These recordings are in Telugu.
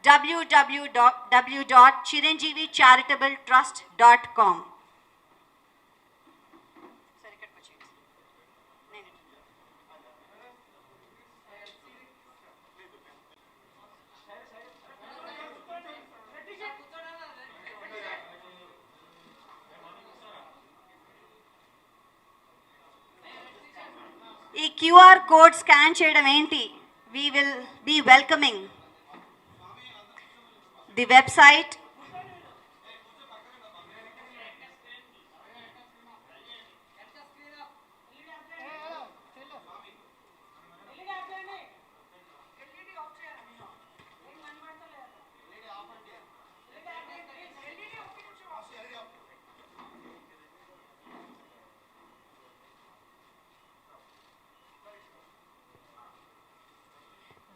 www.chiranjeevicharitabletrust.com. ఈ క్యూఆర్ కోడ్ స్కాన్ చేయడం ఏంటి? We will be welcoming the website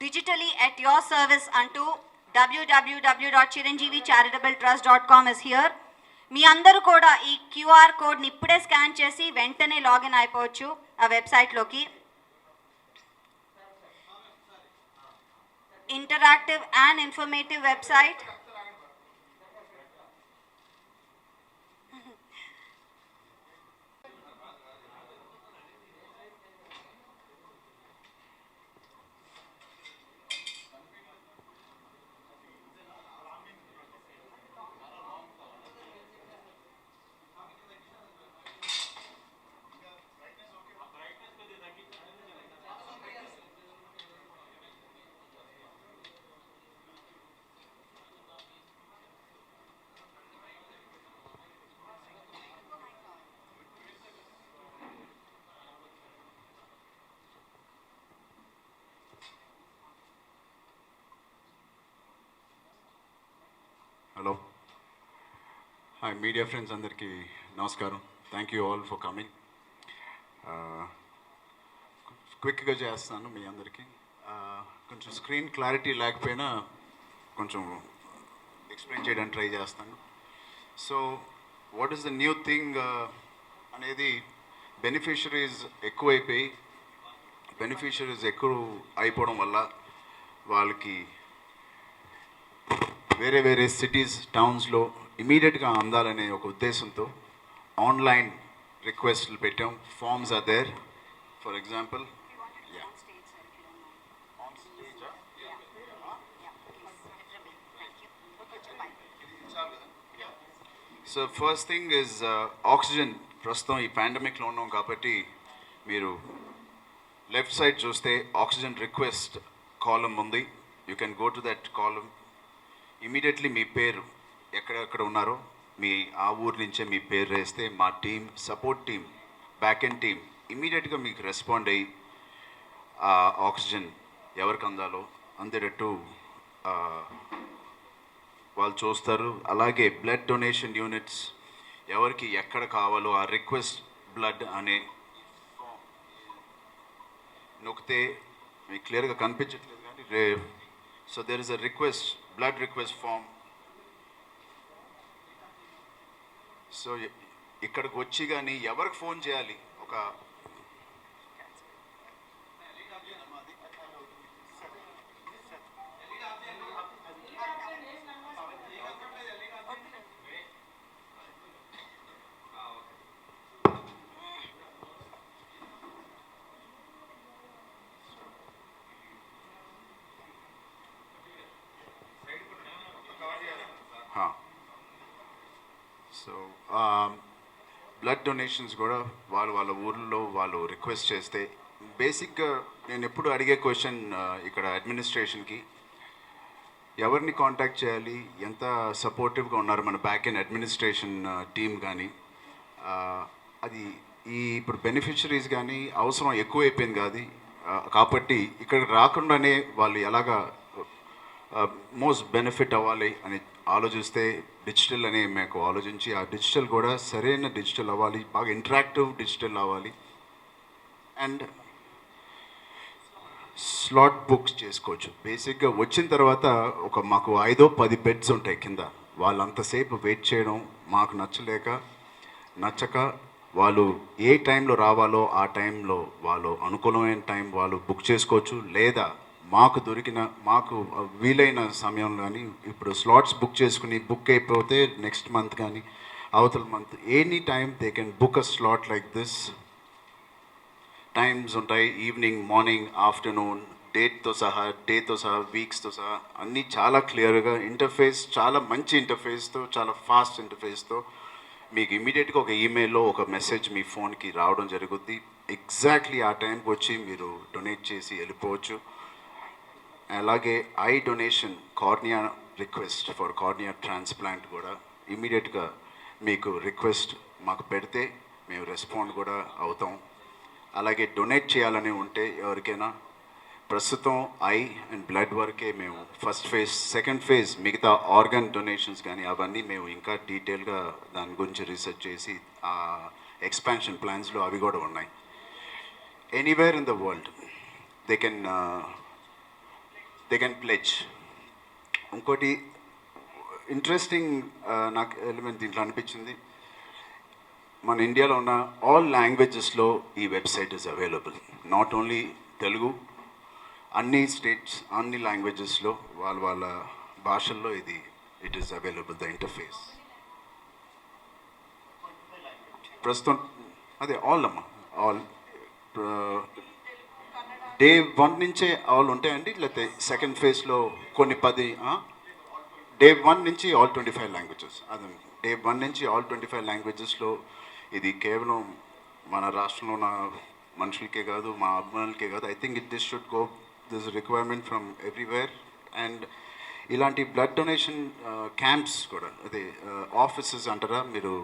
digitally at your service unto www.chiranjeevicharitabletrust.com is here. మీ అందరూ కూడా ఈ క్యూఆర్ కోడ్ని ఇప్పుడే స్కాన్ చేసి వెంటనే లాగిన్ అయిపోవచ్చు ఆ వెబ్సైట్లోకి. Interactive and informative website. Hello. Hi, media friends andarki namaskaram. Thank you all for coming. Quick ga chestanu mee andarki. Koncham screen clarity lekapena koncham explain cheyadaniki try chestanu. So what is the new thing anedi beneficiaries ఎక్కువ అయిపోయి బెనిఫిషరీస్ ఎక్కువ అయిపోవడం వల్ల వాళ్ళకి వేరే వేరే సిటీస్ టౌన్స్లో ఇమీడియట్గా అందాలనే ఒక ఉద్దేశంతో ఆన్లైన్ రిక్వెస్ట్లు పెట్టాం. Forms are there. For example so first thing is oxygen. ప్రస్తుతం ఈ పాండమిక్లో ఉన్నాం కాబట్టి మీరు లెఫ్ట్ సైడ్ చూస్తే ఆక్సిజన్ రిక్వెస్ట్ కాలమ్ ఉంది. You can go to that column. Immediately మీ పేరు ఎక్కడెక్కడ ఉన్నారో మీ ఆ ఊరు నుంచే మీ పేరు వేస్తే మా team, support team, back end team ఇమీడియట్గా మీకు రెస్పాండ్ అయ్యి ఆ ఆక్సిజన్ ఎవరికి అందాలో అందేటట్టు వాళ్ళు చూస్తారు. అలాగే బ్లడ్ డొనేషన్ యూనిట్స్ ఎవరికి ఎక్కడ కావాలో ఆ రిక్వెస్ట్ బ్లడ్ అనే నొక్కితే మీకు క్లియర్గా కనిపించట్లేదు కానీ so there is a request blood request form. So ఇక్కడికి వచ్చి కానీ ఎవరికి ఫోన్ చేయాలి? ఒక సో బ్లడ్ డొనేషన్స్ కూడా వాళ్ళ ఊర్లో వాళ్ళు రిక్వెస్ట్ చేస్తే బేసిక్గా నేను ఎప్పుడు అడిగే క్వశ్చన్ ఇక్కడ అడ్మినిస్ట్రేషన్కి ఎవరిని కాంటాక్ట్ చేయాలి, ఎంత సపోర్టివ్గా ఉన్నారు మన బ్యాక్ ఎండ్ అడ్మినిస్ట్రేషన్ టీమ్ కానీ, అది ఇప్పుడు బెనిఫిషరీస్ కానీ అవసరం ఎక్కువైపోయింది కాదు కాబట్టి ఇక్కడ రాకుండానే వాళ్ళు ఎలాగా మోస్ట్ బెనిఫిట్ అవ్వాలి అని ఆలోచిస్తే డిజిటల్ అని మాకు ఆలోచించి ఆ డిజిటల్ కూడా సరైన డిజిటల్ అవ్వాలి, బాగా ఇంటరాక్టివ్ డిజిటల్ అవ్వాలి. అండ్ స్లాట్ బుక్స్ చేసుకోవచ్చు. బేసిక్గా వచ్చిన తర్వాత మాకు 5-10 బెడ్స్ ఉంటాయి కింద. వాళ్ళంతసేపు వెయిట్ చేయడం మాకు నచ్చక వాళ్ళు ఏ టైంలో రావాలో ఆ టైంలో వాళ్ళు అనుకూలమైన టైం వాళ్ళు బుక్ చేసుకోవచ్చు. లేదా మాకు వీలైన సమయంలో కానీ ఇప్పుడు స్లాట్స్ బుక్ చేసుకుని బుక్ అయిపోతే నెక్స్ట్ మంత్ కానీ అవతల month any time they can book a slot like this. Times ఉంటాయి, ఈవినింగ్, మార్నింగ్, ఆఫ్టర్నూన్, డేట్తో సహా వీక్స్తో సహా అన్నీ చాలా క్లియర్గా, ఇంటర్ఫేస్ చాలా మంచి ఇంటర్ఫేస్తో, చాలా ఫాస్ట్ ఇంటర్ఫేస్తో మీకు ఇమీడియట్గా ఒక ఈమెయిల్లో ఒక మెసేజ్ మీ ఫోన్కి రావడం జరుగుద్ది. ఎగ్జాక్ట్లీ ఆ టైంకి వచ్చి మీరు డొనేట్ చేసి వెళ్ళిపోవచ్చు. అలాగే eye donation, cornea request for cornea transplant కూడా ఇమీడియట్గా మీకు రిక్వెస్ట్ మాకు పెడితే మేము రెస్పాండ్ కూడా అవుతాం. అలాగే డొనేట్ చేయాలని ఉంటే ఎవరికైనా ప్రస్తుతం ఐ అండ్ బ్లడ్ వరకే మేము ఫస్ట్ ఫేజ్, సెకండ్ ఫేజ్ మిగతా ఆర్గన్ డొనేషన్స్ కానీ అవన్నీ మేము ఇంకా డీటెయిల్గా దాని గురించి రీసెర్చ్ చేసి ఆ ఎక్స్పాన్షన్ ప్లాన్స్లో అవి కూడా ఉన్నాయి. Anywhere in the world they can pledge. ఇంకోటి ఇంట్రెస్టింగ్ నాకు ఎలిమెంట్ దీంట్లో అనిపించింది, మన ఇండియాలో ఉన్న ఆల్ లాంగ్వేజెస్లో ఈ website is available. Not only Telugu, అన్ని స్టేట్స్, అన్ని లాంగ్వేజెస్లో వాళ్ళ భాషల్లో it is available the interface. ప్రస్తుతం అదే ఆల్ ఆల్ డే 1 నుంచే ఆల్ ఉంటాయండి, లేకపోతే సెకండ్ ఫేజ్లో కొన్ని 10, డే 1 నుంచి ఆల్ 25 లాంగ్వేజెస్. అదే డే 1 నుంచి ఆల్ 25 లాంగ్వేజెస్లో ఇది కేవలం మన రాష్ట్రంలో ఉన్న మనుషులకే కాదు, మా అభిమానులకే కాదు. I think this should go, this requirement from everywhere. And ఇలాంటి బ్లడ్ డొనేషన్ క్యాంప్స్ కూడా, అదే ఆఫీసెస్ అంటారా మీరు,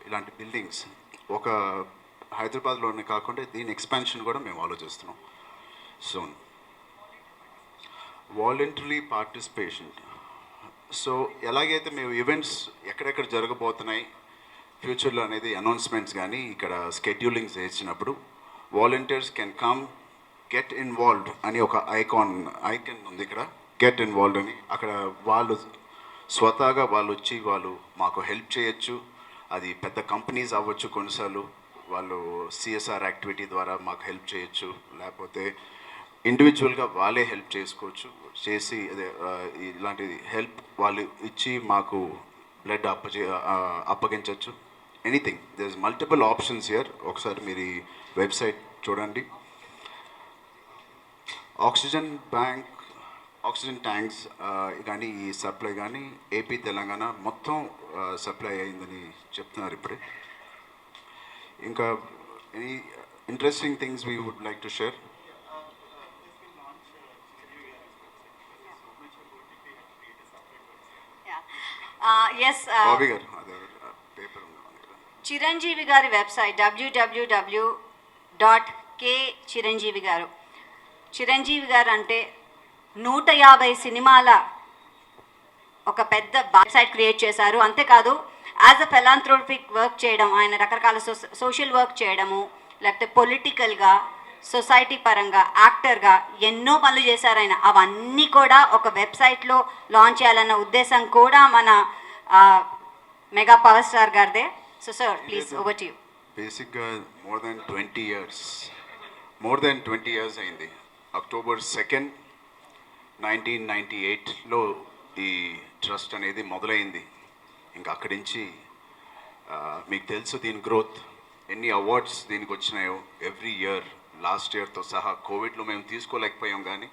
ఇలాంటి బిల్డింగ్స్ ఒక హైదరాబాద్లోనే కాకుండా దీని ఎక్స్పాన్షన్ కూడా మేము ఆలోచిస్తున్నాం సోన్. Voluntary participation. సో ఎలాగైతే మేము ఈవెంట్స్ ఎక్కడెక్కడ జరగబోతున్నాయి ఫ్యూచర్లో అనేది అనౌన్స్మెంట్స్ కానీ ఇక్కడ స్కెడ్యూలింగ్స్ చేసినప్పుడు volunteers can come get involved అని ఒక ఐకాన్ ఉంది ఇక్కడ, గెట్ ఇన్వాల్వ్డ్ అని. అక్కడ వాళ్ళు స్వతహాగా వాళ్ళు వచ్చి వాళ్ళు మాకు హెల్ప్ చేయొచ్చు. అది పెద్ద కంపెనీస్ అవ్వచ్చు, కొన్నిసార్లు వాళ్ళు సిఎస్ఆర్ యాక్టివిటీ ద్వారా మాకు హెల్ప్ చేయొచ్చు, లేకపోతే ఇండివిజువల్గా వాళ్ళే హెల్ప్ చేసుకోవచ్చు. చేసి అదే ఇలాంటి హెల్ప్ వాళ్ళు ఇచ్చి మాకు బ్లడ్ అప్పగించవచ్చు. Anything, there is multiple options here. ఒకసారి మీరు ఈ వెబ్సైట్ చూడండి. ఆక్సిజన్ బ్యాంక్, ఆక్సిజన్ ట్యాంక్స్ కానీ ఈ సప్లై కానీ ఏపీ తెలంగాణ మొత్తం సప్లై అయిందని చెప్తున్నారు ఇప్పుడే. ఇంకా any interesting things we would like to share. Yes, paper Chiranjeevi గారి వెబ్సైట్ www.k.chiranjeevi గారు. చిరంజీవి గారు అంటే 150 సినిమాల ఒక పెద్ద వెబ్సైట్ క్రియేట్ చేశారు. అంతేకాదు యాజ్ అ ఫెలాంథ్రోపిక్ వర్క్ చేయడం, ఆయన రకరకాల సోషల్ వర్క్ చేయడము, లేకపోతే పొలిటికల్గా, సొసైటీ పరంగా, యాక్టర్గా ఎన్నో పనులు చేశారు ఆయన. అవన్నీ కూడా ఒక వెబ్సైట్లో లాంచ్ చేయాలన్న ఉద్దేశం కూడా మన మెగా పవర్ స్టార్ గారిదే. So sir please over to you. బేసిక్గా మోర్ దెన్ 20 years అయింది. October 2nd, 1998లో ఈ ట్రస్ట్ అనేది మొదలైంది. ఇంకా అక్కడి నుంచి మీకు తెలుసు దీని గ్రోత్, ఎన్ని అవార్డ్స్ దీనికి వచ్చినాయో ఎవ్రీ ఇయర్. లాస్ట్ ఇయర్తో సహా కోవిడ్లో మేము తీసుకోలేకపోయాం, కానీ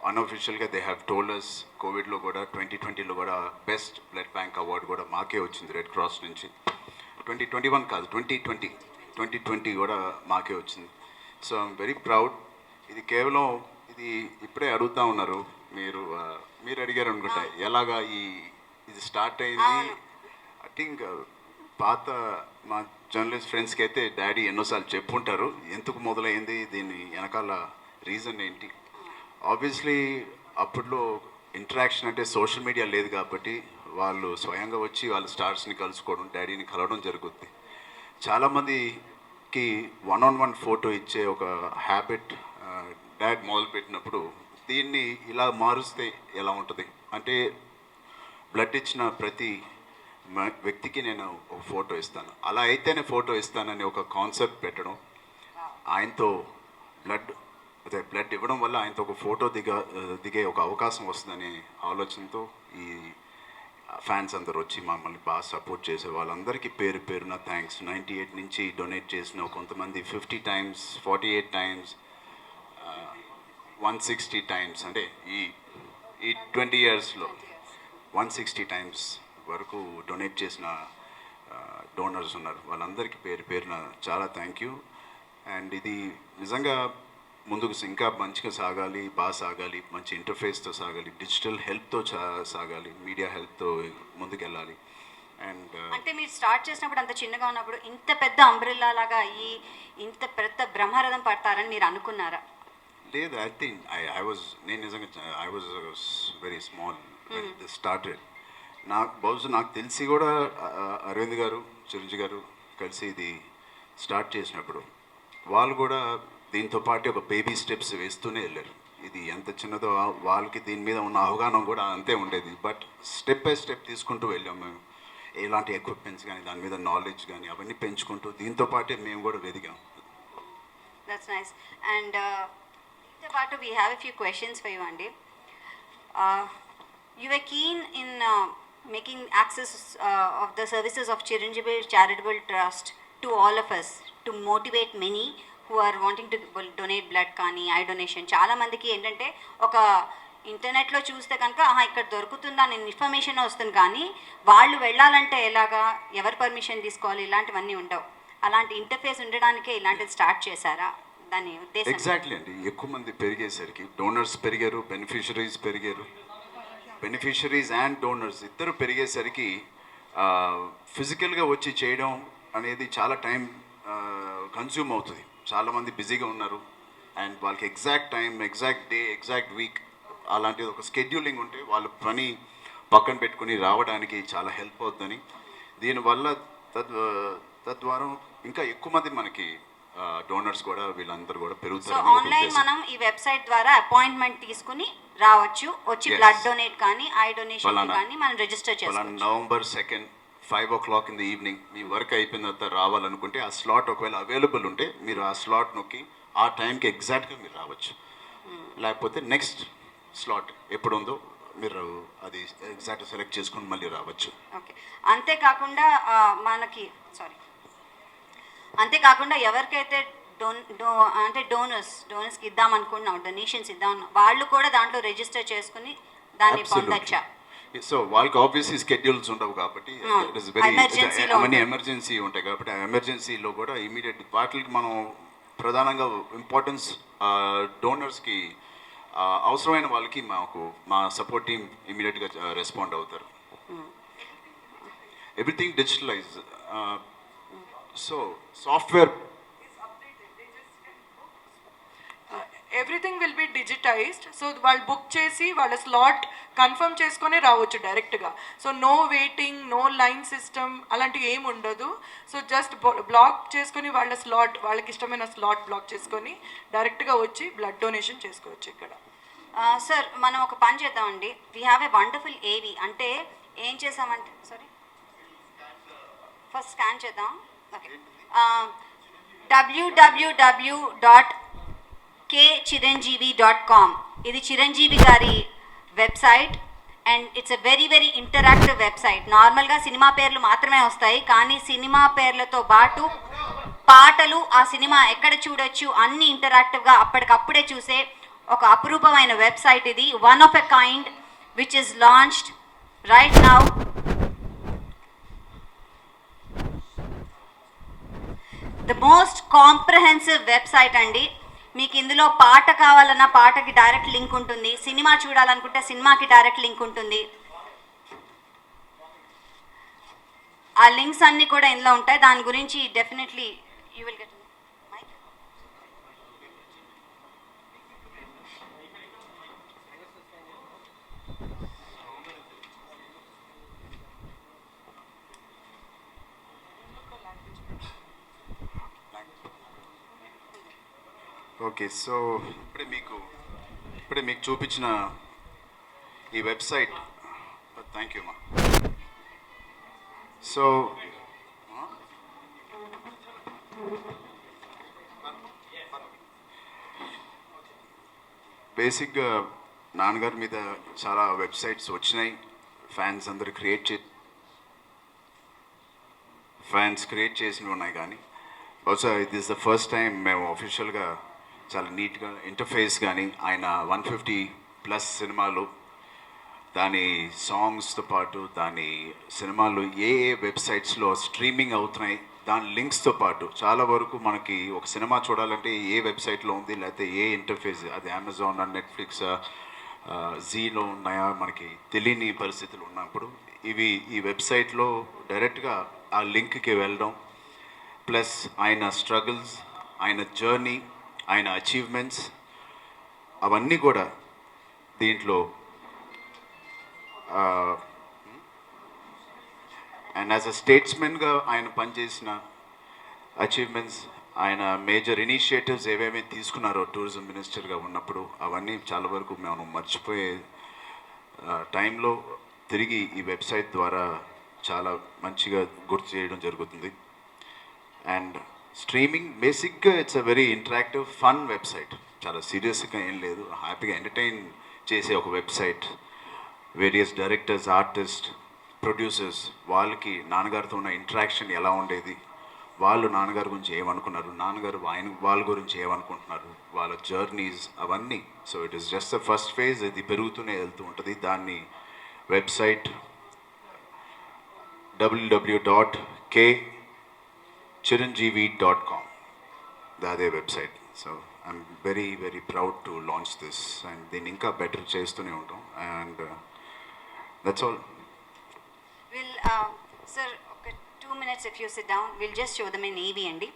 అన్అఫిషియల్గా దే హ్యావ్ టోల్డ్ అస్ కోవిడ్లో కూడా 2020లో కూడా బెస్ట్ బ్లడ్ బ్యాంక్ అవార్డు కూడా మాకే వచ్చింది రెడ్ క్రాస్ నుంచి. 2021 కాదు, 2020 కూడా మాకే వచ్చింది. So I'm very proud. ఇది కేవలం ఇది ఇప్పుడే అడుగుతూ ఉన్నారు మీరు అడిగారు అనుకుంటా ఎలాగా ఇది స్టార్ట్ అయింది. ఐ థింక్ పాత మా జర్నలిస్ట్ ఫ్రెండ్స్కి అయితే డాడీ ఎన్నోసార్లు చెప్పుంటారు ఎందుకు మొదలైంది, దీని వెనకాల రీజన్ ఏంటి. ఆబ్వియస్లీ అప్పట్లో ఇంటరాక్షన్ అంటే సోషల్ మీడియా లేదు కాబట్టి వాళ్ళు స్వయంగా వచ్చి వాళ్ళ స్టార్స్ని కలుసుకోవడం, డాడీని కలవడం జరుగుద్ది. చాలామందికి 1-on-1 ఫోటో ఇచ్చే ఒక హ్యాబిట్ డాడ్ మొదలుపెట్టినప్పుడు దీన్ని ఇలా మారుస్తే ఎలా ఉంటుంది అంటే బ్లడ్ ఇచ్చిన ప్రతి వ్యక్తికి నేను ఒక ఫోటో ఇస్తాను, అలా అయితేనే ఫోటో ఇస్తానని ఒక కాన్సెప్ట్ పెట్టడం, ఆయనతో బ్లడ్ అదే బ్లడ్ ఇవ్వడం వల్ల ఆయనతో ఒక ఫోటో దిగే ఒక అవకాశం వస్తుందనే ఆలోచనతో ఈ ఫ్యాన్స్ అందరు వచ్చి మమ్మల్ని బాగా సపోర్ట్ చేసే వాళ్ళందరికీ పేరు పేరున థ్యాంక్స్. 98 నుంచి డొనేట్ చేసిన కొంతమంది 50 టైమ్స్, 48 టైమ్స్, 160 టైమ్స్, అంటే ఈ 20 ఇయర్స్లో 160 టైమ్స్ వరకు డొనేట్ చేసిన డోనర్స్ ఉన్నారు. వాళ్ళందరికీ పేరు పేరున చాలా థ్యాంక్ యూ. అండ్ ఇది నిజంగా ముందుకు ఇంకా మంచిగా సాగాలి, బాగా సాగాలి, మంచి ఇంటర్ఫేస్తో సాగాలి, డిజిటల్ హెల్ప్తో సాగాలి, మీడియా హెల్ప్తో ముందుకెళ్ళాలి. అండ్ అంటే మీరు స్టార్ట్ చేసినప్పుడు అంత చిన్నగా ఉన్నప్పుడు ఇంత పెద్ద అంబ్రెల్లా లాగా అయ్యి ఇంత పెద్ద బ్రహ్మరథం పడతారని మీరు అనుకున్నారా? లేదు, ఐ థింక్ నేను నిజంగా I was very small started. నాకు తెలిసి కూడా అరవింద్ గారు, చిరంజీవి గారు కలిసి ఇది స్టార్ట్ చేసినప్పుడు వాళ్ళు కూడా దీంతో పాటు ఒక బేబీ స్టెప్స్ వేస్తూనే వెళ్ళారు. ఇది ఎంత చిన్నదో వాళ్ళకి దీని మీద ఉన్న అవగాహన కూడా అంతే ఉండేది. బట్ స్టెప్ బై స్టెప్ తీసుకుంటూ వెళ్ళాం మేము. ఎలాంటి ఎక్విప్మెంట్స్ కానీ దాని మీద నాలెడ్జ్ కానీ అవన్నీ పెంచుకుంటూ దీంతో పాటే మేము కూడా వెదిగాం. That's nice. అండ్ దీంతో పాటు we have a few questions for you అండి. You are keen in making access of the services of Chiranjeevi Charitable Trust to all of us to motivate many who are wanting to donate blood కానీ ఐ డొనేషన్. చాలామందికి ఏంటంటే ఒక ఇంటర్నెట్లో చూస్తే కనుక ఇక్కడ దొరుకుతుందా నేను ఇన్ఫర్మేషన్ వస్తుంది, కానీ వాళ్ళు వెళ్ళాలంటే ఎలాగా, ఎవరు పర్మిషన్ తీసుకోవాలి, ఇలాంటివన్నీ ఉండవు. అలాంటి ఇంటర్ఫేస్ ఉండడానికే ఇలాంటిది స్టార్ట్ చేశారా? దాని ఉద్దేశం ఎగ్జాక్ట్లీ అండి. ఎక్కువ మంది పెరిగేసరికి డోనర్స్ పెరిగారు, బెనిఫిషరీస్ పెరిగారు. బెనిఫిషరీస్ అండ్ డోనర్స్ ఇద్దరు పెరిగేసరికి ఫిజికల్గా వచ్చి చేయడం అనేది చాలా టైం కన్జ్యూమ్ అవుతుంది. చాలామంది బిజీగా ఉన్నారు అండ్ వాళ్ళకి exact time, exact day, exact week అలాంటిది ఒక స్కెడ్యూలింగ్ ఉంటే వాళ్ళ పని పక్కన పెట్టుకుని రావడానికి చాలా హెల్ప్ అవుతుందని, దీనివల్ల తద్వారా ఇంకా ఎక్కువ మంది మనకి డోనర్స్ కూడా వీళ్ళందరూ కూడా పెరుగుతారు. సో ఆన్లైన్ మనం ఈ వెబ్సైట్ ద్వారా అపాయింట్మెంట్ తీసుకుని రావచ్చు, వచ్చి బ్లడ్ డొనేట్ కానీ ఐ డొనేషన్ కానీ మనం రిజిస్టర్ చేసుకోవచ్చు. November 2nd 5 o'clock in the evening me work అయిపోయిన తర్వాత రావాలనుకుంటే ఆ స్లాట్ ఒకవేళ అవైలబుల్ ఉంటే మీరు ఆ స్లాట్ నొక్కి ఆ టైంకి ఎగ్జాక్ట్గా మీరు రావచ్చు. లేకపోతే నెక్స్ట్ స్లాట్ ఎప్పుడు ఉందో మీరు అది ఎగ్జాక్ట్ సెలెక్ట్ చేసుకుని మళ్ళీ రావచ్చు. ఓకే. అంతేకాకుండా ఎవరికైతే అంటే డోనర్స్కి ఇద్దాం అనుకుంటున్నాం, డొనేషన్స్ ఇద్దాం వాళ్ళు కూడా దాంట్లో రిజిస్టర్ చేసుకుని దాన్ని పొందొచ్చా? సో వాళ్ళకి ఆబ్వియస్లీ స్కెడ్యూల్స్ ఉండవు కాబట్టి ఎమర్జెన్సీ ఉంటాయి కాబట్టి ఆ ఎమర్జెన్సీలో కూడా ఇమీడియట్ వాటికి మనం ప్రధానంగా ఇంపార్టెన్స్ డోనర్స్కి అవసరమైన వాళ్ళకి మా సపోర్ట్ టీమ్ ఇమీడియట్గా రెస్పాండ్ అవుతారు. Everything digitalise. So software everything will be digitised. So వాళ్ళు బుక్ చేసి వాళ్ళ స్లాట్ కన్ఫర్మ్ చేసుకొని రావచ్చు డైరెక్ట్గా. So no waiting, no line system అలాంటివి ఏమి ఉండదు. సో జస్ట్ బ్లాక్ చేసుకొని వాళ్ళ స్లాట్, వాళ్ళకి ఇష్టమైన స్లాట్ బ్లాక్ చేసుకొని డైరెక్ట్గా వచ్చి బ్లడ్ డొనేషన్ చేసుకోవచ్చు ఇక్కడ. సార్ మనం ఒక పని చేద్దామండి. వీ హ్యావ్ ఏ వండర్ఫుల్ ఏవి. అంటే ఏం చేసామంటే ఫస్ట్ స్కాన్ చేద్దాం. ఓకే. www.kchiranjeevi.com ఇది చిరంజీవి గారి website and it's a very very interactive website. నార్మల్గా సినిమా పేర్లు మాత్రమే వస్తాయి, కానీ సినిమా పేర్లతో పాటు పాటలు, ఆ సినిమా ఎక్కడ చూడొచ్చు అన్ని ఇంటరాక్టివ్గా అప్పటికప్పుడే చూసే ఒక అపురూపమైన వెబ్సైట్ ఇది. One of a kind which is launched right now. The most comprehensive website అండి. మీకు ఇందులో పాట కావాలన్నా పాటకి డైరెక్ట్ లింక్ ఉంటుంది, సినిమా చూడాలనుకుంటే సినిమాకి డైరెక్ట్ లింక్ ఉంటుంది. ఆ లింక్స్ అన్నీ కూడా ఇందులో ఉంటాయి. దాని గురించి definitely you will get. Okay. So ఇప్పుడే మీకు చూపించిన ఈ వెబ్సైట్, థ్యాంక్ యూ మా. సో బేసిక్గా నాన్నగారి మీద చాలా వెబ్సైట్స్ వచ్చినాయి, ఫ్యాన్స్ అందరు ఫ్యాన్స్ క్రియేట్ చేసినవి ఉన్నాయి. కానీ బహుశా ఇది ఇస్ ద ఫస్ట్ టైం మేము అఫీషియల్గా చాలా నీట్గా ఇంటర్ఫేస్ కానీ ఆయన 150+ సినిమాలు, దాని సాంగ్స్తో పాటు దాని సినిమాలు ఏ వెబ్సైట్స్లో స్ట్రీమింగ్ అవుతున్నాయి దాని లింక్స్తో పాటు చాలా వరకు మనకి ఒక సినిమా చూడాలంటే ఏ వెబ్సైట్లో ఉంది, లేకపోతే ఏ ఇంటర్ఫేస్, అది అమెజాన్, నెట్ఫ్లిక్స్, జీలో ఉన్నాయా మనకి తెలియని పరిస్థితులు ఉన్నప్పుడు ఈ వెబ్సైట్లో డైరెక్ట్గా ఆ లింక్కి వెళ్ళడం, ప్లస్ ఆయన స్ట్రగుల్స్, ఆయన జర్నీ, ఆయన అచీవ్మెంట్స్ అవన్నీ కూడా దీంట్లో అండ్ యాజ్ అ స్టేట్స్మెన్గా ఆయన పనిచేసిన అచీవ్మెంట్స్, ఆయన మేజర్ ఇనిషియేటివ్స్ ఏవేమి తీసుకున్నారో టూరిజం మినిస్టర్గా ఉన్నప్పుడు అవన్నీ చాలా వరకు మేము మర్చిపోయే టైంలో తిరిగి ఈ వెబ్సైట్ ద్వారా చాలా మంచిగా గుర్తు చేయడం జరుగుతుంది. అండ్ స్ట్రీమింగ్ బేసిక్గా it's a very interactive fun website, చాలా సీరియస్గా ఏం లేదు, హ్యాపీగా ఎంటర్టైన్ చేసే ఒక website. Various directors, artist, producers వాళ్ళకి నాన్నగారితో ఉన్న ఇంటరాక్షన్ ఎలా ఉండేది, వాళ్ళు నాన్నగారి గురించి ఏమనుకున్నారు, నాన్నగారు వాళ్ళ గురించి ఏమనుకుంటున్నారు, వాళ్ళ జర్నీస్ అవన్నీ. So it is just the first phase, ఇది పెరుగుతూనే వెళ్తూ ఉంటుంది. దాన్ని వెబ్సైట్ www.kchiranjeevi.com, అదే website. So I'm very very proud to launch this and దీన్ని ఇంకా బెటర్ చేస్తూనే ఉంటాం. And that's all. Sir, okay, 2 minutes if you sit down, we'll just show them in EV అండి.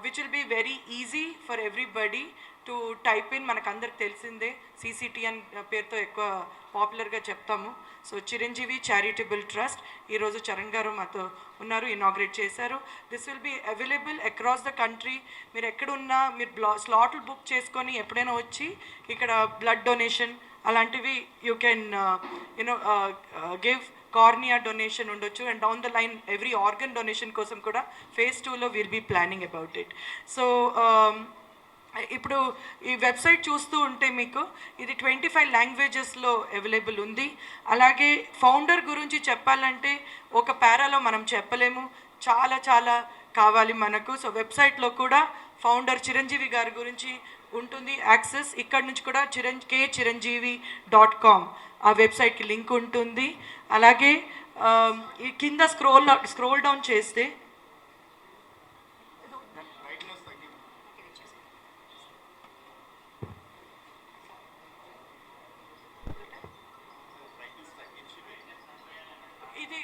Which will be very easy for everybody to type in. మనకు అందరికి తెలిసిందే CCT అని పేరుతో ఎక్కువ పాపులర్గా చెప్తాము. సో చిరంజీవి చారిటబుల్ ట్రస్ట్ ఈరోజు చరణ్ గారు మాతో ఉన్నారు, ఇనాగ్రేట్ చేశారు. This will be available across the country. మీరు ఎక్కడున్నా మీరు స్లాట్లు బుక్ చేసుకొని ఎప్పుడైనా వచ్చి ఇక్కడ బ్లడ్ డొనేషన్ అలాంటివి you can give. Cornea donation ఉండొచ్చు, and down the line every organ donation కోసం కూడా phase 2లో will be planning about it. So ఇప్పుడు ఈ వెబ్సైట్ చూస్తూ ఉంటే మీకు ఇది 25 లాంగ్వేజెస్లో అవైలబుల్ ఉంది. అలాగే ఫౌండర్ గురించి చెప్పాలంటే ఒక పారాలో మనం చెప్పలేము, చాలా చాలా కావాలి మనకు. సో వెబ్సైట్లో కూడా ఫౌండర్ చిరంజీవి గారి గురించి ఉంటుంది యాక్సెస్. ఇక్కడ నుంచి కూడా kchiranjeevi.com ఆ వెబ్సైట్కి లింక్ ఉంటుంది. అలాగే ఈ కింద స్క్రోల్ డౌన్ చేస్తే ఇది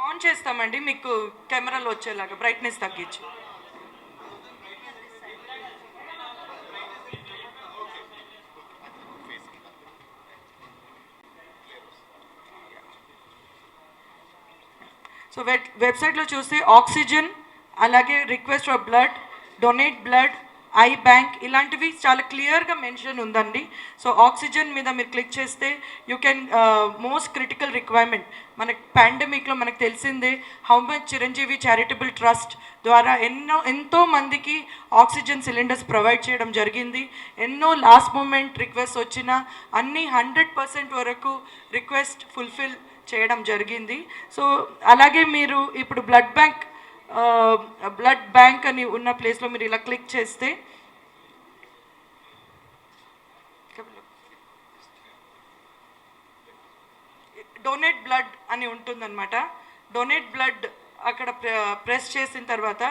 ఆన్ చేస్తామండి, మీకు కెమెరాలో వచ్చేలాగా బ్రైట్నెస్ తగ్గించి. సో వెబ్సైట్లో చూస్తే ఆక్సిజన్, అలాగే request for blood, donate blood, I bank ఇలాంటివి చాలా క్లియర్గా మెన్షన్ ఉందండి. సో ఆక్సిజన్ మీద మీరు క్లిక్ చేస్తే you can most critical requirement మనకి పాండమిక్లో మనకు తెలిసిందే how much Chiranjeevi charitable trust ద్వారా ఎంతో మందికి ఆక్సిజన్ సిలిండర్స్ ప్రొవైడ్ చేయడం జరిగింది. ఎన్నో లాస్ట్ మూమెంట్ రిక్వెస్ట్ వచ్చినా అన్నీ 100% వరకు రిక్వెస్ట్ ఫుల్ఫిల్ చేయడం జరిగింది. సో అలాగే మీరు ఇప్పుడు బ్లడ్ బ్యాంక్ అని ఉన్న ప్లేస్లో మీరు ఇలా క్లిక్ చేస్తే డొనేట్ బ్లడ్ అని ఉంటుందన్నమాట. డొనేట్ బ్లడ్ అక్కడ ప్రెస్ చేసిన తర్వాత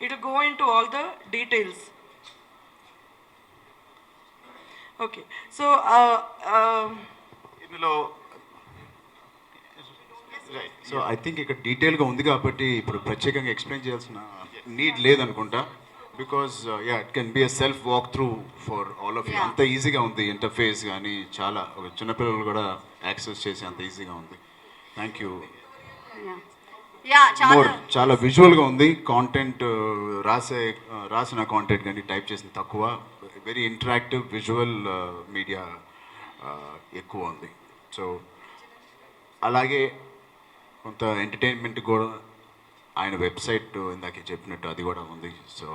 it go in to all the details. Okay, so ఇందులో సో ఐ థింక్ ఇక్కడ డీటెయిల్గా ఉంది కాబట్టి ఇప్పుడు ప్రత్యేకంగా ఎక్స్ప్లెయిన్ చేయాల్సిన నీడ్ లేదనుకుంటా. Because it can be a self walk through for all of you. అంత ఈజీగా ఉంది ఇంటర్ఫేస్ కానీ, చాలా చిన్నపిల్లలు కూడా యాక్సెస్ చేసి అంత ఈజీగా ఉంది. Thank you. చాలా విజువల్గా ఉంది. కాంటెంట్ రాసిన కాంటెంట్ కానీ టైప్ చేసిన తక్కువ. వెరీ ఇంటరాక్టివ్ విజువల్ మీడియా ఎక్కువ ఉంది. సో అలాగే కొంత ఎంటర్టైన్మెంట్ కూడా ఆయన వెబ్సైట్ ఇందాక చెప్పినట్టు అది కూడా ఉంది. సో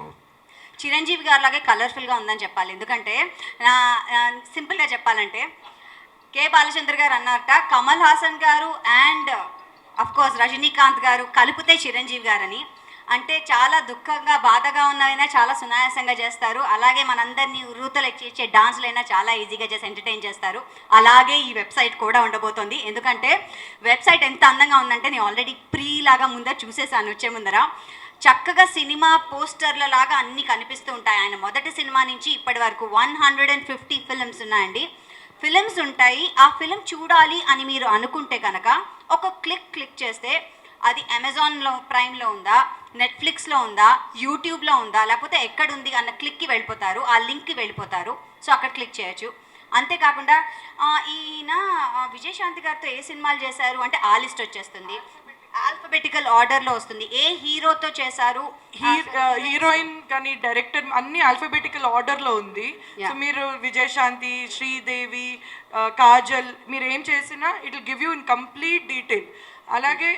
చిరంజీవి గారి లాగే కలర్ఫుల్గా ఉందని చెప్పాలి. ఎందుకంటే సింపుల్గా చెప్పాలంటే కే బాలచంద్ర గారు అన్నారట, కమల్ హాసన్ గారు అండ్ అఫ్ కోర్స్ రజనీకాంత్ గారు కలిపితే చిరంజీవి గారని. అంటే చాలా దుఃఖంగా బాధగా ఉన్నవైనా చాలా సునాయాసంగా చేస్తారు. అలాగే మనందరినీ ఉర్రూతలు ఎక్కించే డాన్స్లైనా చాలా ఈజీగా చేసి ఎంటర్టైన్ చేస్తారు. అలాగే ఈ వెబ్సైట్ కూడా ఉండబోతోంది. ఎందుకంటే వెబ్సైట్ ఎంత అందంగా ఉందంటే నేను ఆల్రెడీ లాగా ముందర చూసేసాను వచ్చే ముందర. చక్కగా సినిమా పోస్టర్ల లాగా అన్నీ కనిపిస్తూ ఉంటాయి. ఆయన మొదటి సినిమా నుంచి ఇప్పటి వరకు 150 ఫిల్మ్స్ ఉన్నాయండి. ఫిలిమ్స్ ఉంటాయి. ఆ ఫిలిం చూడాలి అని మీరు అనుకుంటే కనుక ఒక క్లిక్ చేస్తే అది అమెజాన్లో ప్రైమ్లో ఉందా, నెట్ఫ్లిక్స్లో ఉందా, యూట్యూబ్లో ఉందా, లేకపోతే ఎక్కడుంది అన్న క్లిక్కి వెళ్ళిపోతారు, ఆ లింక్కి వెళ్ళిపోతారు. సో అక్కడ క్లిక్ చేయొచ్చు. అంతేకాకుండా ఈయన విజయశాంతి గారితో ఏ సినిమాలు చేశారు అంటే ఆ లిస్ట్ వచ్చేస్తుంది. ఆల్ఫబెటికల్ ఆర్డర్లో వస్తుంది. ఏ హీరోతో చేశారు, హీరోయిన్ కానీ డైరెక్టర్ అన్ని ఆల్ఫబెటికల్ ఆర్డర్లో ఉంది. సో మీరు విజయశాంతి, శ్రీదేవి, కాజల్ మీరు ఏం చేసినా it will give you in complete detail. అలాగే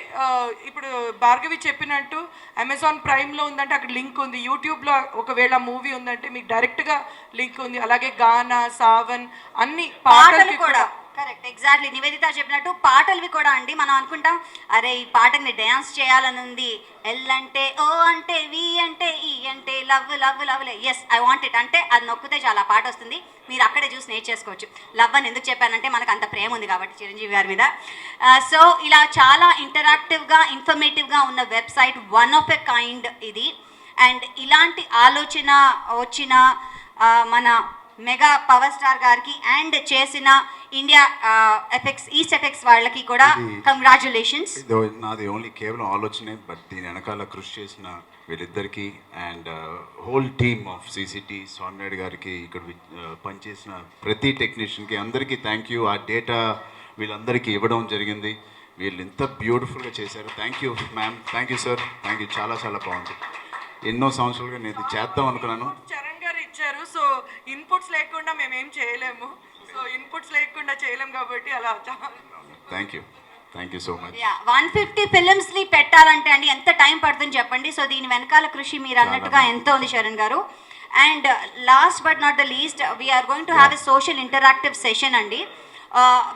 ఇప్పుడు భార్గవి చెప్పినట్టు అమెజాన్ ప్రైమ్లో ఉందంటే అక్కడ లింక్ ఉంది. యూట్యూబ్లో ఒకవేళ మూవీ ఉందంటే మీకు డైరెక్ట్గా లింక్ ఉంది. అలాగే గానా, సావన్ అన్ని పాటలు కూడా కరెక్ట్ ఎగ్జాక్ట్లీ నివేదిత చెప్పినట్టు పాటలవి కూడా అండి. మనం అనుకుంటాం అరే ఈ పాటని డ్యాన్స్ చేయాలని ఉంది, ఎల్ అంటే ఓ అంటే వి అంటే ఈ అంటే love love love yes I want it అంటే అది నొక్కితే చాలా పాట వస్తుంది. మీరు అక్కడే చూసి నేర్చేసుకోవచ్చు. లవ్ అని ఎందుకు చెప్పానంటే మనకు అంత ప్రేమ ఉంది కాబట్టి చిరంజీవి గారి మీద. సో ఇలా చాలా ఇంటరాక్టివ్గా ఇన్ఫర్మేటివ్గా ఉన్న website, one of a kind ఇది. అండ్ ఇలాంటి ఆలోచన వచ్చిన మన మెగా పవర్ స్టార్ గారికి అండ్ చేసిన ఇండియా ఎఫెక్ట్స్, ఈస్ట్ ఎఫెక్ట్స్ వాళ్ళకి కూడా కంగ్రాచులేషన్స్. నాది ఓన్లీ కేవలం ఆలోచనే, బట్ దీని వెనకాల కృషి చేసిన వీళ్ళిద్దరికీ and whole team of సిసిటీ Swami Naidu గారికి, ఇక్కడ పనిచేసిన ప్రతి టెక్నీషియన్కి అందరికీ థ్యాంక్ యూ. ఆ డేటా వీళ్ళందరికీ ఇవ్వడం జరిగింది. వీళ్ళు ఇంత బ్యూటిఫుల్గా చేశారు. Thank you ma'am, thank you sir, thank you. చాలా చాలా బాగుంది. ఎన్నో సంవత్సరాలుగా నేను ఇది చేద్దాం అనుకున్నాను. చరణ్ గారు ఇచ్చారు. సో ఇన్పుట్స్ లేకుండా మేము ఏం చేయలేము. సో ఇన్పుట్స్ లేకుండా చేయలేము కాబట్టి అలా. Thank you, thank you so much. 150 ఫిలిమ్స్ని పెట్టాలంటే అండి ఎంత టైం పడుతుంది చెప్పండి. సో దీని వెనకాల కృషి మీరు అన్నట్టుగా ఎంతో ఉంది Sharan garu. And last but not the least we're going to have a social interactive session అండి.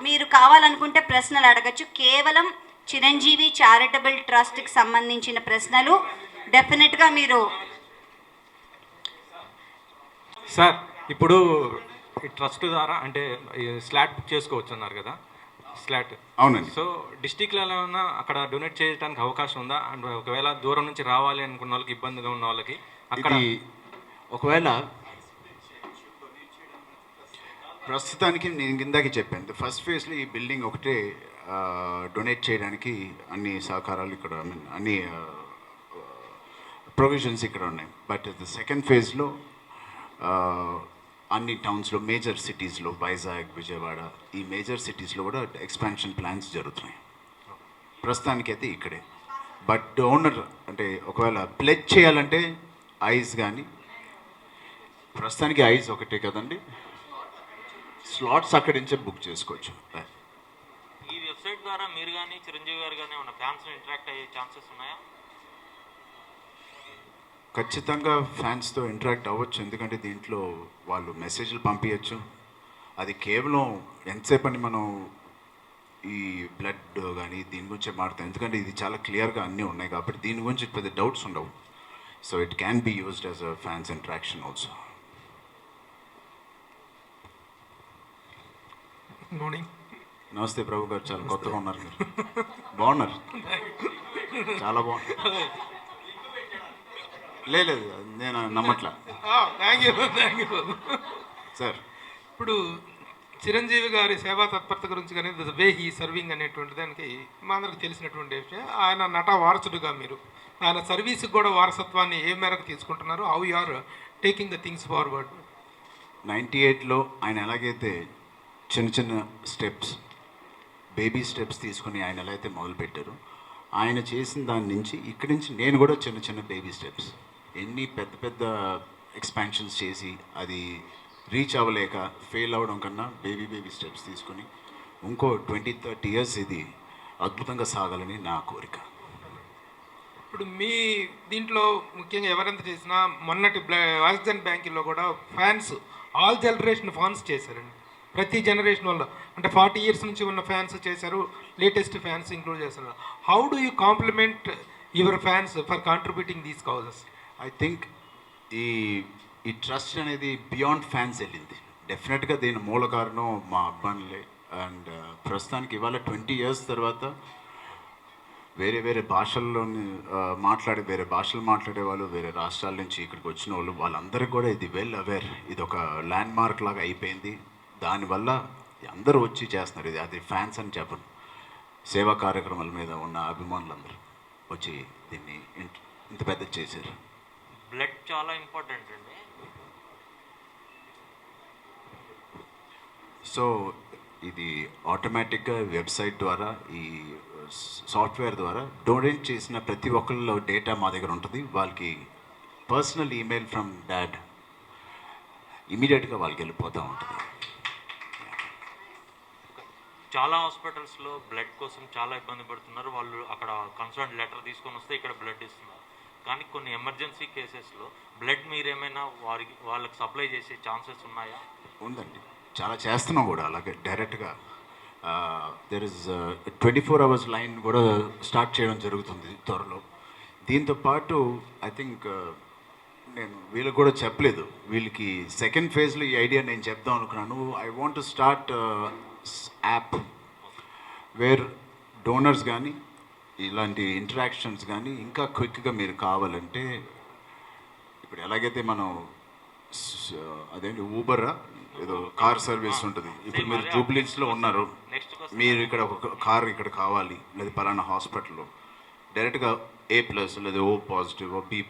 మీరు కావాలనుకుంటే ప్రశ్నలు అడగచ్చు. కేవలం చిరంజీవి చారిటబుల్ ట్రస్ట్కి సంబంధించిన ప్రశ్నలు డెఫినెట్గా మీరు. సార్ ఇప్పుడు ఈ ట్రస్ట్ ద్వారా అంటే స్లాట్ బుక్ చేసుకోవచ్చు అన్నారు కదా, స్లాట్. అవునండి. సో డిస్టిక్లో ఏమైనా అక్కడ డొనేట్ చేయడానికి అవకాశం ఉందా? అండ్ ఒకవేళ దూరం నుంచి రావాలి అనుకున్న వాళ్ళకి, ఇబ్బందిగా ఉన్న వాళ్ళకి అక్కడ ఒకవేళ ప్రస్తుతానికి నేను ఇందాకే చెప్పాను, ఫస్ట్ ఫేజ్లో ఈ బిల్డింగ్ ఒకటే డొనేట్ చేయడానికి అన్ని సహకారాలు ఇక్కడ, ఐ మీన్ అన్ని ప్రొవిజన్స్ ఇక్కడ ఉన్నాయి. బట్ ద సెకండ్ ఫేజ్లో అన్ని టౌన్స్లో, మేజర్ సిటీస్లో, వైజాగ్, విజయవాడ, ఈ మేజర్ సిటీస్లో కూడా ఎక్స్పాన్షన్ ప్లాన్స్ జరుగుతున్నాయి. ప్రస్తుతానికైతే ఇక్కడే. బట్ డోనర్ అంటే ఒకవేళ ప్లెజ్ చేయాలంటే ఐస్ కానీ, ప్రస్తుతానికి ఐస్ ఒకటే కదండి, స్లాట్స్ అక్కడి నుంచే బుక్ చేసుకోవచ్చు. ఈ వెబ్సైట్ ద్వారా మీరు కానీ చిరంజీవి గారు కానీ ఉన్న ఫ్యాన్స్ ఇంటరాక్ట్ అయ్యే ఛాన్సెస్ ఉన్నాయా? ఖచ్చితంగా ఫ్యాన్స్తో ఇంటరాక్ట్ అవ్వచ్చు. ఎందుకంటే దీంట్లో వాళ్ళు మెసేజ్లు పంపించచ్చు. అది కేవలం ఎంతసేపు అని మనం ఈ బ్లడ్ కానీ దీని గురించే మాట్లాడతాం. ఎందుకంటే ఇది చాలా క్లియర్గా అన్నీ ఉన్నాయి కాబట్టి దీని గురించి పెద్ద డౌట్స్ ఉండవు. So it can be used as a fans interaction also. Morning. నమస్తే ప్రభు గారు, చాలా కొత్తగా ఉన్నారు మీరు. బాగున్నారు, చాలా బాగున్నారు. లేదు నేను నమ్మట్లా. Thank you, thank you sir. ఇప్పుడు చిరంజీవి గారి సేవా తత్పరత గురించి కానీ ద వే హీ సర్వింగ్ అనేటువంటి దానికి మా అందరికి తెలిసినటువంటి విషయం. ఆయన నట వారసుడుగా మీరు ఆయన సర్వీస్కి కూడా వారసత్వాన్ని ఏ మేరకు తీసుకుంటున్నారు? How you are taking the things forward? 98లో ఆయన ఎలాగైతే చిన్న చిన్న స్టెప్స్, బేబీ స్టెప్స్ తీసుకుని ఆయన ఎలా అయితే మొదలుపెట్టారో, ఆయన చేసిన దాని నుంచి ఇక్కడి నుంచి నేను కూడా చిన్న చిన్న బేబీ స్టెప్స్, ఎన్ని పెద్ద పెద్ద ఎక్స్పాన్షన్స్ చేసి అది రీచ్ అవ్వలేక ఫెయిల్ అవ్వడం కన్నా బేబీ స్టెప్స్ తీసుకొని ఇంకో 20-30 years ఇది అద్భుతంగా సాగాలని నా కోరిక. ఇప్పుడు మీ దీంట్లో ముఖ్యంగా ఎవరెంత చేసినా మొన్నటి ఆక్సిజన్ బ్యాంకుల్లో కూడా ఫ్యాన్స్ ఆల్ జనరేషన్ ఫ్యాన్స్ చేశారండి. ప్రతి జనరేషన్ వల్ల అంటే 40 ఇయర్స్ నుంచి ఉన్న ఫ్యాన్స్ చేశారు, లేటెస్ట్ ఫ్యాన్స్ ఇంక్లూడ్ చేస్తున్నారు. How do you compliment your fans for contributing these causes? I think ఈ ఈ ట్రస్ట్ అనేది బియాండ్ ఫ్యాన్స్ వెళ్ళింది. డెఫినెట్గా దీని మూల కారణం మా అబ్బాయిలే. అండ్ ప్రస్తుతానికి ఇవాళ 20 ఇయర్స్ తర్వాత వేరే వేరే భాషల్లోని వేరే భాషలు మాట్లాడే వాళ్ళు, వేరే రాష్ట్రాల నుంచి ఇక్కడికి వచ్చిన వాళ్ళు, వాళ్ళందరికీ కూడా ఇది వెల్ అవేర్. ఇది ఒక ల్యాండ్ మార్క్ లాగా అయిపోయింది. దానివల్ల అందరూ వచ్చి చేస్తున్నారు. ఇది అది ఫ్యాన్స్ అని చెప్పను, సేవా కార్యక్రమాల మీద ఉన్న అభిమానులందరూ వచ్చి దీన్ని ఇంత పెద్ద చేశారు. బ్లడ్ చాలా ఇంపార్టెంట్ అండి. సో ఇది ఆటోమేటిక్గా వెబ్సైట్ ద్వారా, ఈ సాఫ్ట్వేర్ ద్వారా డొనేట్ చేసిన ప్రతి ఒక్కళ్ళ డేటా మా దగ్గర ఉంటుంది. వాళ్ళకి పర్సనల్ ఈమెయిల్ ఫ్రమ్ డాడ్ ఇమీడియట్గా వాళ్ళకి వెళ్ళిపోతూ ఉంటుంది. చాలా హాస్పిటల్స్లో బ్లడ్ కోసం చాలా ఇబ్బంది పడుతున్నారు. వాళ్ళు అక్కడ కన్సర్న్ లెటర్ తీసుకొని వస్తే ఇక్కడ బ్లడ్ ఇస్తున్నారు. కానీ కొన్ని ఎమర్జెన్సీ కేసెస్లో బ్లడ్ మీరేమైనా వాళ్ళకి సప్లై చేసే ఛాన్సెస్ ఉన్నాయా? ఉందండి, చాలా చేస్తున్నాం కూడా. అలాగే డైరెక్ట్గా దెర్ ఇస్ 24 hours లైన్ కూడా స్టార్ట్ చేయడం జరుగుతుంది త్వరలో. దీంతో పాటు ఐ థింక్ నేను వీళ్ళకి కూడా చెప్పలేదు, వీళ్ళకి సెకండ్ ఫేజ్లో ఈ ఐడియా నేను చెప్దాం అనుకున్నాను. I want to start app where donors కానీ ఇలాంటి ఇంటరాక్షన్స్ కానీ ఇంకా క్విక్గా మీరు కావాలంటే, ఇప్పుడు ఎలాగైతే మనం అదేంటి ఊబరా ఏదో కార్ సర్వీస్ ఉంటుంది, ఇప్పుడు మీరు జూబ్లీస్లో ఉన్నారు, మీరు ఇక్కడ ఒక కార్ ఇక్కడ కావాలి, లేదా పలానా హాస్పిటల్లో డైరెక్ట్గా A+ లేదా O+ B+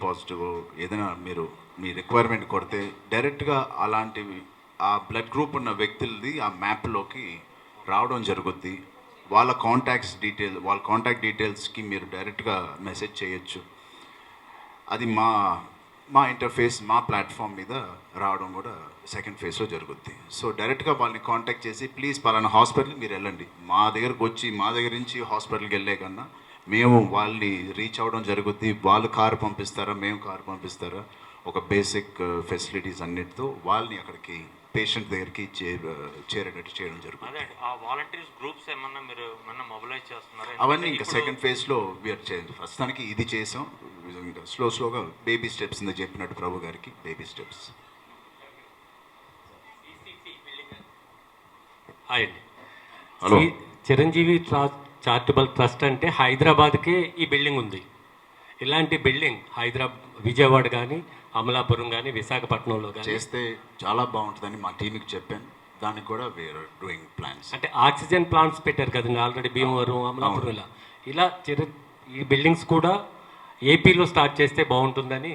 ఏదైనా మీరు మీ రిక్వైర్మెంట్ కొడితే డైరెక్ట్గా అలాంటివి ఆ బ్లడ్ గ్రూప్ ఉన్న వ్యక్తులది ఆ మ్యాప్లోకి రావడం జరుగుద్ది. వాళ్ళ కాంటాక్ట్ డీటెయిల్స్కి మీరు డైరెక్ట్గా మెసేజ్ చేయొచ్చు. అది మా ఇంటర్ఫేస్, మా ప్లాట్ఫామ్ మీద రావడం కూడా సెకండ్ ఫేజ్లో జరుగుద్ది. సో డైరెక్ట్గా వాళ్ళని కాంటాక్ట్ చేసి ప్లీజ్ పలానా హాస్పిటల్ మీరు వెళ్ళండి, మా దగ్గరకు వచ్చి మా దగ్గర నుంచి హాస్పిటల్కి వెళ్ళే కన్నా మేము వాళ్ళని రీచ్ అవ్వడం జరుగుద్ది. వాళ్ళు కారు పంపిస్తారా, మేము కారు పంపిస్తారా, ఒక బేసిక్ ఫెసిలిటీస్ అన్నిటితో వాళ్ళని అక్కడికి పేషెంట్ దగ్గరికి చేరేటట్టు చేయడం జరుగుతుంది. అదే ఆ వాలంటీర్స్ గ్రూప్స్ ఏమన్నా మీరు మొబిలైజ్ చేస్తున్నారా? అవన్నీ ఇంకా సెకండ్ ఫేజ్లో వీఆర్ చేయండి. ప్రస్తుతానికి ఇది చేసాం, ఇంకా స్లోగా బేబీ స్టెప్స్ ఇందుకు చెప్పినట్టు ప్రభు గారికి బేబీ స్టెప్స్. హాయ్ అండి. హలో. చిరంజీవి చారిటబుల్ ట్రస్ట్ అంటే హైదరాబాద్కే ఈ బిల్డింగ్ ఉంది. ఇలాంటి బిల్డింగ్ విజయవాడ కానీ, అమలాపురం కానీ, విశాఖపట్నంలో కానీ చేస్తే చాలా బాగుంటుందని మా టీంకి చెప్పాను. దానికి కూడా వీఆర్ డూయింగ్ ప్లాన్స్. అంటే ఆక్సిజన్ ప్లాంట్స్ పెట్టారు కదండి ఆల్రెడీ భీమవరం, అమలాపురం. ఇలా ఈ బిల్డింగ్స్ కూడా ఏపీలో స్టార్ట్ చేస్తే బాగుంటుందని.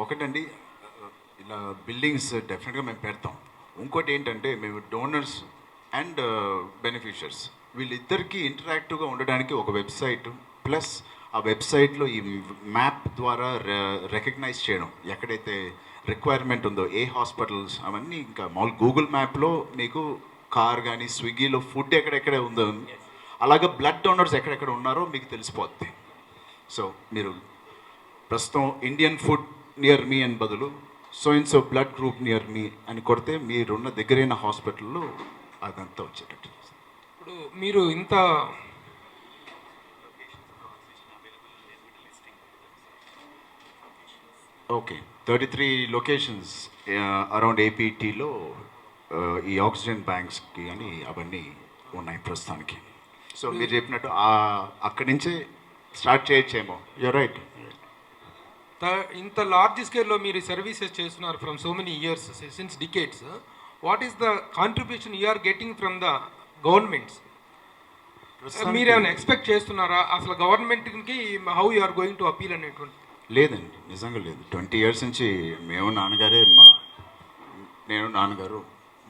ఒకటండి, ఇలా బిల్డింగ్స్ డెఫినెట్గా మేము పెడతాం. ఇంకోటి ఏంటంటే మేము డోనర్స్ అండ్ బెనిఫిషియర్స్ వీళ్ళిద్దరికీ ఇంటరాక్టివ్గా ఉండడానికి ఒక వెబ్సైట్, ప్లస్ ఆ వెబ్సైట్లో ఈ మ్యాప్ ద్వారా రికగ్నైజ్ చేయడం ఎక్కడైతే రిక్వైర్మెంట్ ఉందో, ఏ హాస్పిటల్స్ అవన్నీ. ఇంకా మామూలు గూగుల్ మ్యాప్లో మీకు కార్ కానీ స్విగ్గీలో ఫుడ్ ఎక్కడెక్కడ ఉందో, అలాగే బ్లడ్ డోనర్స్ ఎక్కడెక్కడ ఉన్నారో మీకు తెలిసిపోద్ది. సో మీరు ప్రస్తుతం ఇండియన్ ఫుడ్ నియర్ మీ అని బదులు సో బ్లడ్ గ్రూప్ నియర్ మీ అని కొడితే మీరున్న దగ్గరైన హాస్పిటల్లో అదంతా వచ్చేటట్టు. ఇప్పుడు మీరు ఇంత ఓకే 33 లొకేషన్స్ అరౌండ్ ఏపీటీలో ఈ ఆక్సిజన్ బ్యాంక్స్కి అని అవన్నీ ఉన్నాయి ప్రస్తుతానికి. సో మీరు చెప్పినట్టు అక్కడి నుంచే స్టార్ట్ చేయొచ్చేమో. You're right. ఇంత లార్జ్ స్కేల్లో మీరు సర్వీసెస్ చేస్తున్నారు from so many years, since decades. What is the contribution you are getting from the governments? మీరేమైనా ఎక్స్పెక్ట్ చేస్తున్నారా అసలు గవర్నమెంట్కి? How you are going to appeal అనేటువంటి? లేదండి, నిజంగా లేదు. 20 ఇయర్స్ నుంచి నేను నాన్నగారు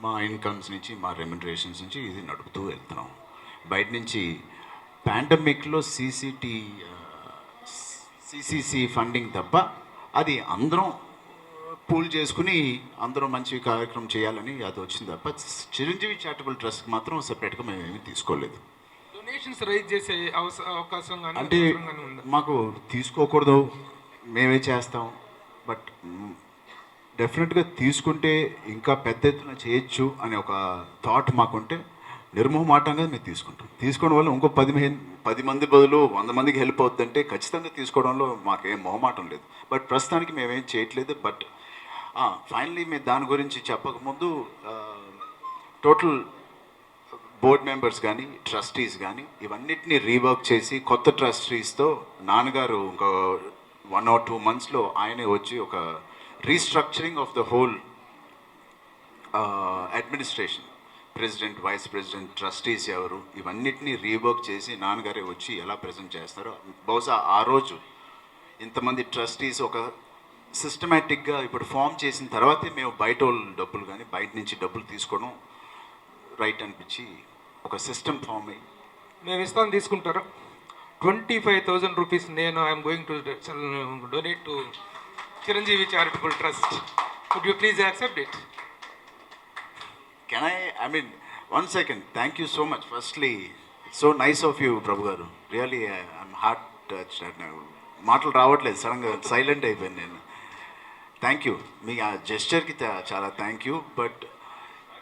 మా ఇన్కమ్స్ నుంచి, మా రెమ్యునరేషన్స్ నుంచి ఇది నడుపుతూ వెళ్తున్నాం. బయట నుంచి పాండమిక్లో సిసిసి ఫండింగ్ తప్ప అది అందరం పూల్ చేసుకుని అందరూ మంచి కార్యక్రమం చేయాలని అది వచ్చింది తప్ప చిరంజీవి చారిటబుల్ ట్రస్ట్కి మాత్రం సెపరేట్గా మేము ఏమీ తీసుకోలేదు. సో డొనేషన్స్ రైజ్ చేసే అవకాశం కానీ అంటే అవసరం కానీ ఉందా? మాకు తీసుకోకూడదు, మేమే చేస్తాం, బట్ డెఫినెట్గా తీసుకుంటే ఇంకా పెద్ద ఎత్తున చేయొచ్చు అనే ఒక థాట్ మాకుంటే నిర్మోహమాటంగా మేము తీసుకుంటాం. తీసుకోవడం వల్ల ఇంకో 10 మంది బదులు 100 మందికి హెల్ప్ అవుతుందంటే ఖచ్చితంగా తీసుకోవడంలో మాకేం మొహమాటం లేదు. బట్ ప్రస్తుతానికి మేమేం చేయట్లేదు. బట్ ఫైనలీ మేము దాని గురించి చెప్పకముందు టోటల్ బోర్డ్ మెంబర్స్ కానీ ట్రస్టీస్ కానీ ఇవన్నిటిని రీవర్క్ చేసి కొత్త ట్రస్టీస్తో నాన్నగారు ఒక 1 or 2 monthsలో ఆయనే వచ్చి ఒక restructuring of the whole administration, president, vice president, trustees ఎవరు, ఇవన్నిటిని రీవర్క్ చేసి నాన్నగారే వచ్చి ఎలా ప్రజెంట్ చేస్తారో బహుశా ఆ రోజు ఇంతమంది ట్రస్టీస్ ఒక సిస్టమేటిక్గా ఇప్పుడు ఫామ్ చేసిన తర్వాతే మేము బయట వాళ్ళు డబ్బులు కానీ బయట నుంచి డబ్బులు తీసుకోవడం రైట్ అనిపించి ఒక సిస్టమ్ ఫామ్ అయ్యి మేము ఇస్తాను, తీసుకుంటారా? 25,000 రూపీస్ నేను I'm going to donate to Chiranjeevi charitable trust. Would you please accept it? Can I mean 1 second, thank you so much. Firstly so nice of you Prabhu గారు, రియలీ ఐఎమ్ హార్ట్ టచ్. మాటలు రావట్లేదు, సడన్గా సైలెంట్ అయిపోయాను నేను. థ్యాంక్ యూ, మీ ఆ జెస్చర్కి చాలా థ్యాంక్ యూ. బట్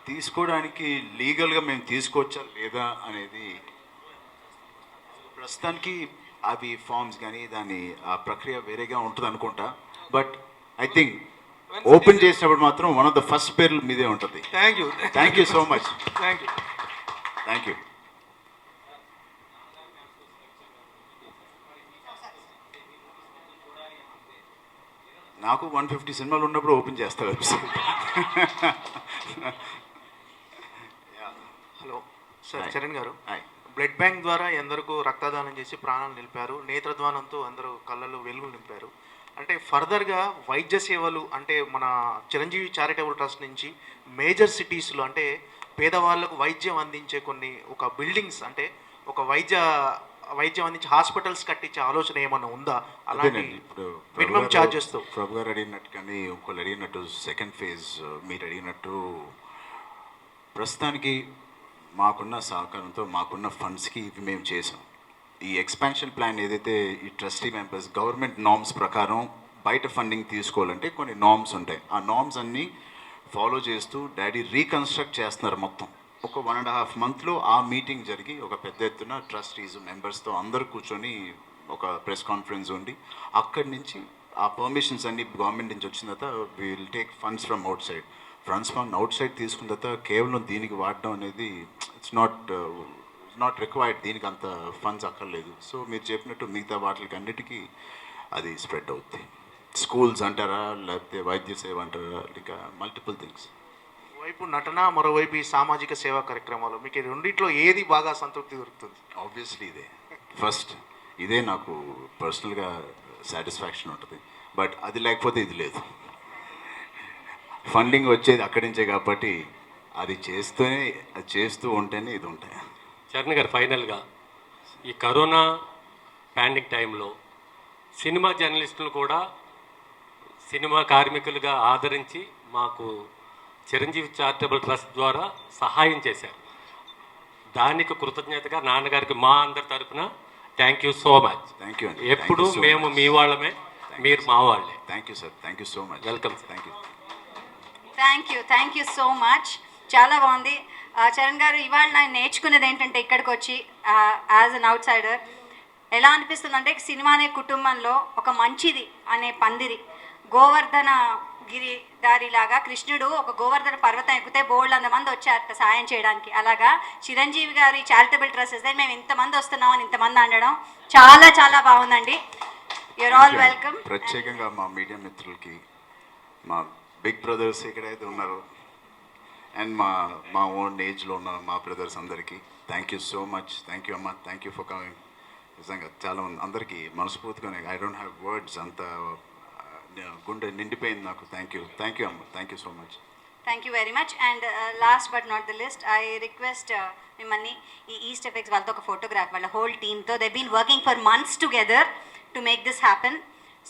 తీసుకోవడానికి లీగల్గా మేము తీసుకోవచ్చా లేదా అనేది ప్రస్తుతానికి అవి ఫార్మ్స్ కానీ దాని ఆ ప్రక్రియ వేరేగా ఉంటుంది అనుకుంటా. బట్ ఐ థింక్ ఓపెన్ చేసినప్పుడు మాత్రం వన్ ఆఫ్ ద ఫస్ట్ పేర్లు మీదే ఉంటుంది. Thank you. Thank you so much. Thank you. Thank you. నాకు 150 సినిమాలు ఉన్నప్పుడు ఓపెన్ చేస్తా website. Hello sir, Hi. Charan గారు. హాయ్. బ్లడ్ బ్యాంక్ ద్వారా ఎందరికో రక్తదానం చేసి ప్రాణాలు నిలిపారు, నేత్రద్వానంతో అందరూ కళ్ళల్లో వెలుగులు నింపారు. అంటే ఫర్దర్గా వైద్య సేవలు అంటే మన చిరంజీవి చారిటబుల్ ట్రస్ట్ నుంచి మేజర్ సిటీస్లో అంటే పేదవాళ్ళకు వైద్యం అందించే కొన్ని ఒక బిల్డింగ్స్ అంటే ఒక వైద్యం అందించే హాస్పిటల్స్ కట్టించే ఆలోచన ఏమన్నా ఉందా? అలాంటి అదేనండి, ఇప్పుడు మినిమం ఛార్జెస్తో. ప్రభు గారు అడిగినట్టు కానీ ఇంకోళ్ళు అడిగినట్టు సెకండ్ ఫేజ్ మీరు అడిగినట్టు ప్రస్తుతానికి మాకున్న సహకారంతో మాకున్న ఫండ్స్కి ఇవి మేము చేసాం. ఈ ఎక్స్పాన్షన్ ప్లాన్ ఏదైతే ఈ ట్రస్టీ మెంబర్స్ గవర్నమెంట్ నామ్స్ ప్రకారం బయట ఫండింగ్ తీసుకోవాలంటే కొన్ని నామ్స్ ఉంటాయి. ఆ నామ్స్ అన్నీ ఫాలో చేస్తూ డాడీ రీకన్స్ట్రక్ట్ చేస్తున్నారు మొత్తం. ఒక 1.5 monthలో ఆ మీటింగ్ జరిగి ఒక పెద్ద ఎత్తున ట్రస్టీస్ మెంబర్స్తో అందరూ కూర్చొని ఒక ప్రెస్ కాన్ఫరెన్స్ ఉండి అక్కడి నుంచి ఆ పర్మిషన్స్ అన్ని గవర్నమెంట్ నుంచి వచ్చిన తర్వాత will take funds from out side. Funds from out side తీసుకున్న తర్వాత కేవలం దీనికి వాడడం అనేది ఇట్స్ నాట్ రిక్వైర్డ్. దీనికి అంత ఫండ్స్ అక్కర్లేదు. సో మీరు చెప్పినట్టు మిగతా వాటికి అన్నిటికీ అది స్ప్రెడ్ అవుతుంది. స్కూల్స్ అంటారా, లేకపోతే వైద్య సేవ అంటారా, ఇంకా మల్టిపుల్ థింగ్స్. వైపు నటన, మరోవైపు ఈ సామాజిక సేవా కార్యక్రమాలు, మీకు ఈ రెండిట్లో ఏది బాగా సంతృప్తి దొరుకుతుంది? ఆబ్వియస్లీ ఇదే నాకు పర్సనల్గా సాటిస్ఫాక్షన్ ఉంటుంది. బట్ అది లేకపోతే ఇది లేదు. ఫండింగ్ వచ్చేది అక్కడి నుంచే కాబట్టి అది చేస్తూ ఉంటేనే ఇది ఉంటాయి. చరణ్ గారు, ఫైనల్గా ఈ కరోనా పాండమిక్ టైంలో సినిమా జర్నలిస్టులు కూడా సినిమా కార్మికులుగా ఆదరించి మాకు చిరంజీవి చారిటబుల్ ట్రస్ట్ ద్వారా సహాయం చేశారు. దానికి కృతజ్ఞతగా నాన్నగారికి మా అందరి తరఫున thank you so much. Thank you అండి. ఎప్పుడు మేము మీ వాళ్ళమే, మీరు మా వాళ్ళే. Thank you sir. Thank you so much. Welcome sir. Thank you thank you so much. చాలా బాగుంది. చరణ్ గారు, ఇవాళ నేను నేర్చుకునేది ఏంటంటే ఇక్కడికి వచ్చి యాజ్ అన్ అవుట్ సైడర్ ఎలా అనిపిస్తుంది అంటే సినిమా అనే కుటుంబంలో ఒక మంచిది అనే పందిరి గోవర్ధన గిరి దారిలాగా కృష్ణుడు ఒక గోవర్ధన పర్వతం ఎక్కితే బోల్డ్ 100 మంది వచ్చారట సాయం చేయడానికి. అలాగా చిరంజీవి గారి చారిటబుల్ ట్రస్ట్ మేము ఇంతమంది వస్తున్నామని ఇంతమంది అనడం చాలా చాలా బాగుందండి. You are all welcome. ప్రత్యేకంగా మా మీడియా మిత్రులకి, మా బిగ్ బ్రదర్స్ ఎక్కడైతే ఉన్నారో అండ్ మా ఓన్ ఏజ్లో ఉన్న మా బ్రదర్స్ అందరికీ thank you so much. Thank you అమ్మ. Thank you for coming. నిజంగా చాలా మంది అందరికీ మనస్ఫూర్తిగానే ఐ డోంట్ హ్యావ్ వర్డ్స్, అంత గుండె నిండిపోయింది నాకు. థ్యాంక్ యూ అమ్మ. Thank you so much. Thank you very much. And last but not the list, I request మిమ్మల్ని ఈ ఈస్ట్ ఎఫెక్ట్స్ వాళ్ళతో ఒక ఫోటోగ్రాఫ్, వాళ్ళ హోల్ టీమ్తో they been working for months together to make this happen.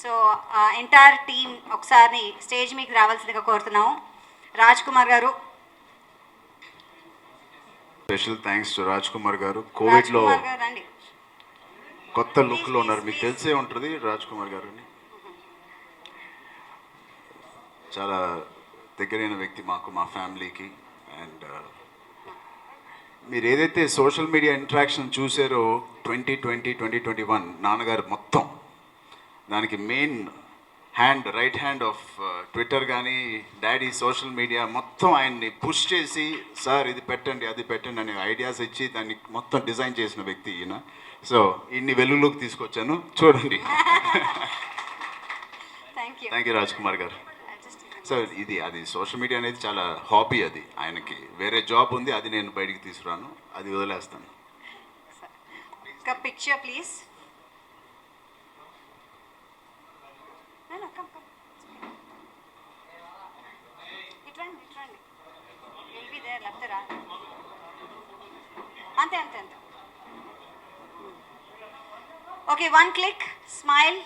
So entire team ఒకసారి స్టేజ్ మీకు రావాల్సిందిగా కోరుతున్నాము. రాజ్ కుమార్ గారు, special thanks to Raj Kumar గారు. కోవిడ్లో కుమార్ గారు రండి. కొత్త లుక్లో ఉన్నారు, మీకు తెలిసే ఉంటుంది రాజ్ కుమార్ గారిని. చాలా దగ్గరైన వ్యక్తి మాకు, మా ఫ్యామిలీకి. అండ్ మీరు ఏదైతే సోషల్ మీడియా ఇంటరాక్షన్ చూసారో 2020, 2021 నాన్నగారు మొత్తం దానికి main hand, right hand of Twitter కానీ డాడీ సోషల్ మీడియా మొత్తం ఆయన్ని పుష్ చేసి సార్ ఇది పెట్టండి అది పెట్టండి అనే ఐడియాస్ ఇచ్చి దాన్ని మొత్తం డిజైన్ చేసిన వ్యక్తి ఈయన. సో ఇన్ని వెలుగులోకి తీసుకొచ్చాను, చూడండి. థ్యాంక్ యూ రాజ్ కుమార్ గారు. సో ఇది అది సోషల్ మీడియా అనేది చాలా హాబీ, అది ఆయనకి వేరే జాబ్ ఉంది, అది నేను బయటికి తీసుకురాను, అది వదిలేస్తాను. ఒక పిక్చర్ ప్లీజ్. ఇట్రండి ఇట్రండి, విల్ బి దేర్, లేకపోతే రా. అంతే అంతే అంతే. Okay, 1 click, smile.